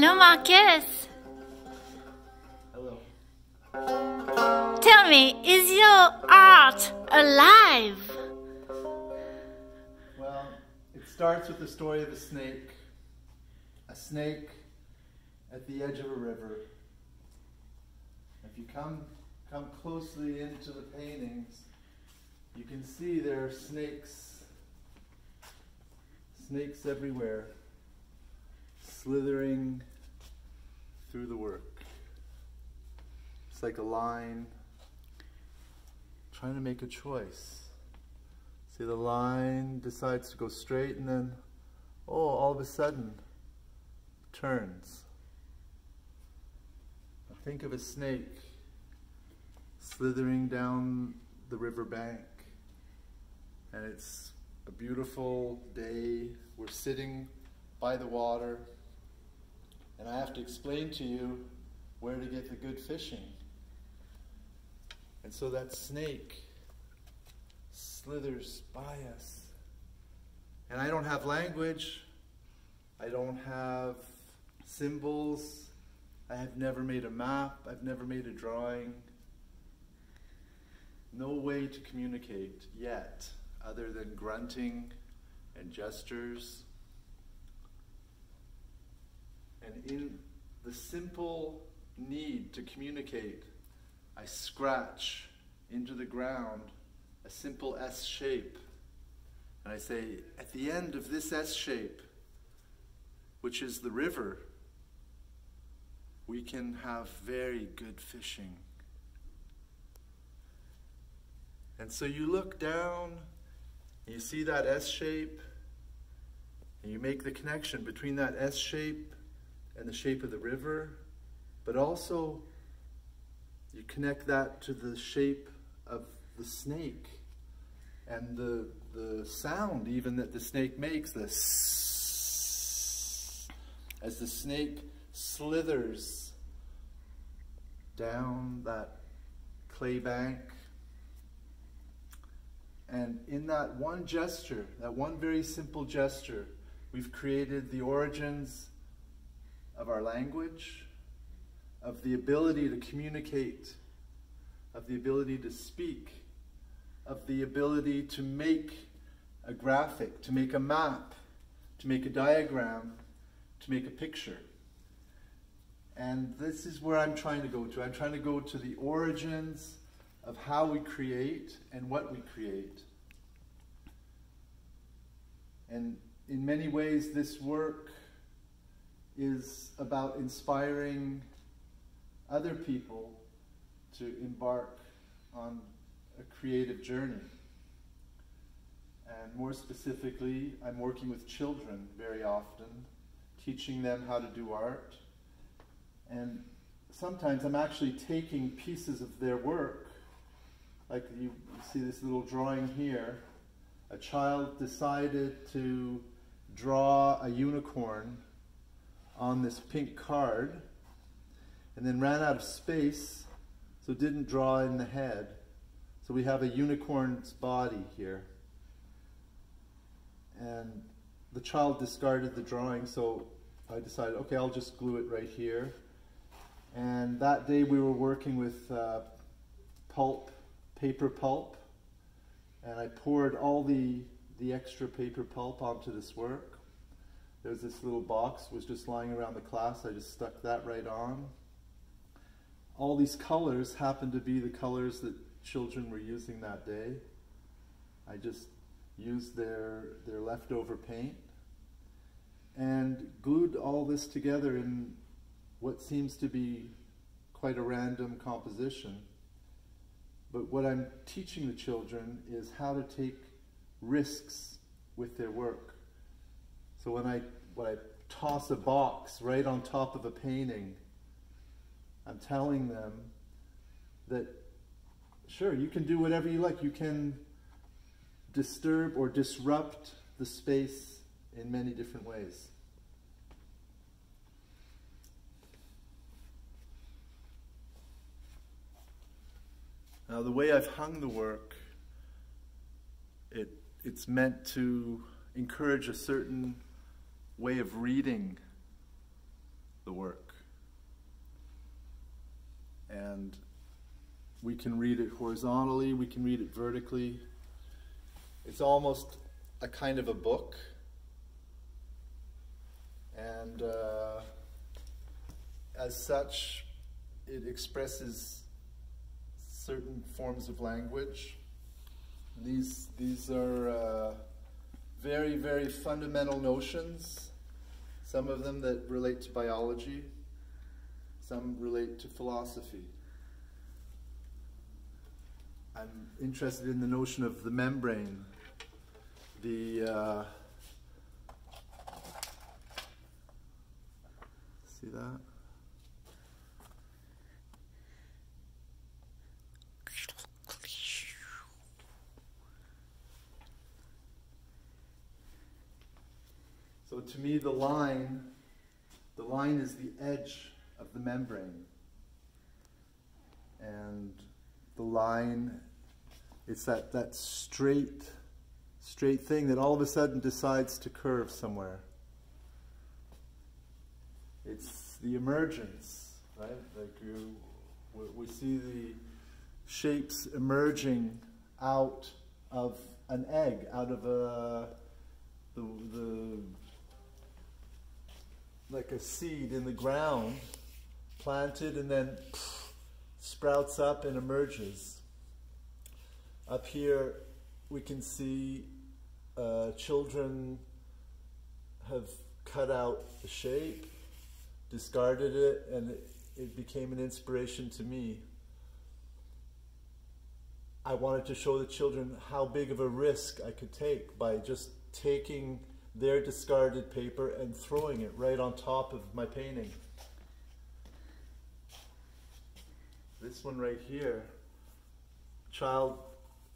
Hello, Marcus. Hello. Tell me, is your art alive? Well, it starts with the story of a snake. A snake at the edge of a river. If you come closely into the paintings, you can see there are snakes. Snakes everywhere, slithering through the work. It's like a line trying to make a choice. See, the line decides to go straight and then, all of a sudden, turns. Now think of a snake slithering down the river bank, and it's a beautiful day. We're sitting by the water, and I have to explain to you where to get the good fishing. And so that snake slithers by us. And I don't have language. I don't have symbols. I have never made a map. I've never made a drawing. No way to communicate yet, other than grunting and gestures. And in the simple need to communicate, I scratch into the ground a simple S shape. And I say, at the end of this S shape, which is the river, we can have very good fishing. And so you look down, and you see that S shape, and you make the connection between that S shape and the shape of the river, but also you connect that to the shape of the snake and the sound even that the snake makes, the as the snake slithers down that clay bank. And in that one gesture, that one very simple gesture, we've created the origins of our language, of the ability to communicate, of the ability to speak, of the ability to make a graphic, to make a map, to make a diagram, to make a picture. And this is where I'm trying to go to. I'm trying to go to the origins of how we create and what we create. And in many ways, this work is about inspiring other people to embark on a creative journey. And more specifically, I'm working with children very often, teaching them how to do art. And sometimes I'm actually taking pieces of their work. Like you see this little drawing here. A child decided to draw a unicorn on this pink card and then ran out of space, so didn't draw in the head. So we have a unicorn's body here. And the child discarded the drawing, so I decided, okay, I'll just glue it right here. And that day we were working with pulp, paper pulp, and I poured all the extra paper pulp onto this work. There was this little box, was just lying around the class, I just stuck that right on. All these colors happened to be the colors that children were using that day. I just used their leftover paint and glued all this together in what seems to be quite a random composition. But what I'm teaching the children is how to take risks with their work. So when I toss a box right on top of a painting, I'm telling them that, sure, you can do whatever you like. You can disturb or disrupt the space in many different ways. Now, the way I've hung the work, it's meant to encourage a certain way of reading the work. And we can read it horizontally, we can read it vertically. It's almost a kind of a book. And as such, it expresses certain forms of language. These are very, very fundamental notions. Some of them that relate to biology, some relate to philosophy. I'm interested in the notion of the membrane, see that? So to me, the line is the edge of the membrane. And the line, it's that straight thing that all of a sudden decides to curve somewhere. It's the emergence, right? Like we see the shapes emerging out of an egg, out of like a seed in the ground, planted, and then sprouts up and emerges. Up here we can see children have cut out the shape, discarded it, and it became an inspiration to me. I wanted to show the children how big of a risk I could take by just taking their discarded paper and throwing it right on top of my painting. This one right here, child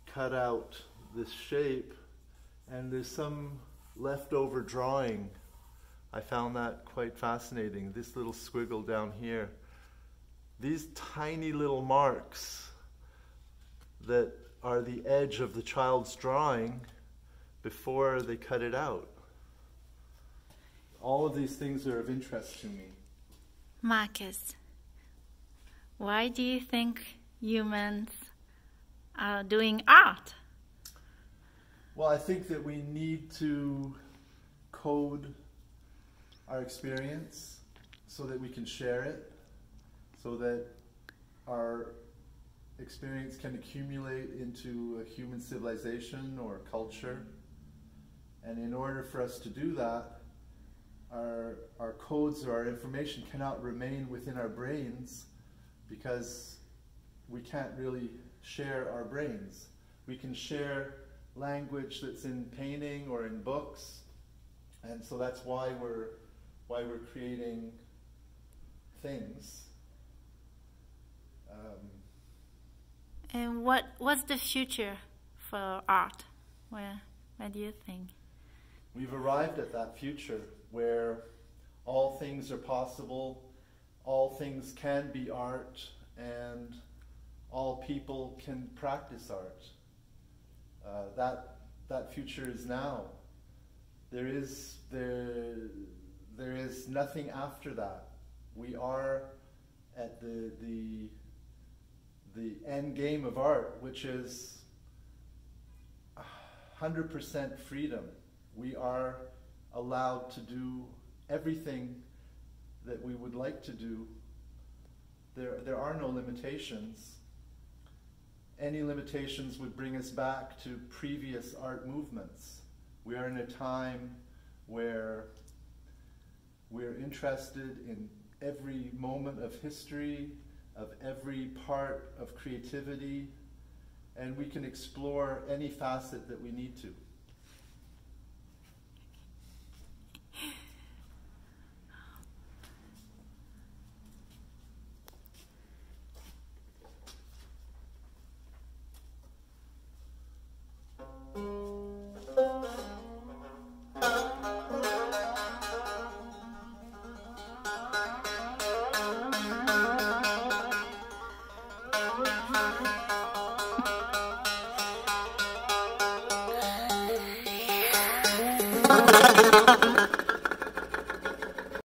cut out this shape, and there's some leftover drawing I found that quite fascinating. This little squiggle down here, these tiny little marks that are the edge of the child's drawing before they cut it out. All of these things are of interest to me. Marcus, why do you think humans are doing art? Well, I think that we need to code our experience so that we can share it, so that our experience can accumulate into a human civilization or culture. And in order for us to do that, our codes or our information cannot remain within our brains, because we can't really share our brains. We can share language that's in painting or in books, and so that's why we're creating things. And what's the future for art? Where do you think? We've arrived at that future where all things are possible, all things can be art, and all people can practice art. That future is now. There is nothing after that. We are at the end game of art, which is 100% freedom. We are allowed to do everything that we would like to do. There are no limitations. Any limitations would bring us back to previous art movements. We are in a time where we're interested in every moment of history, of every part of creativity, and we can explore any facet that we need to.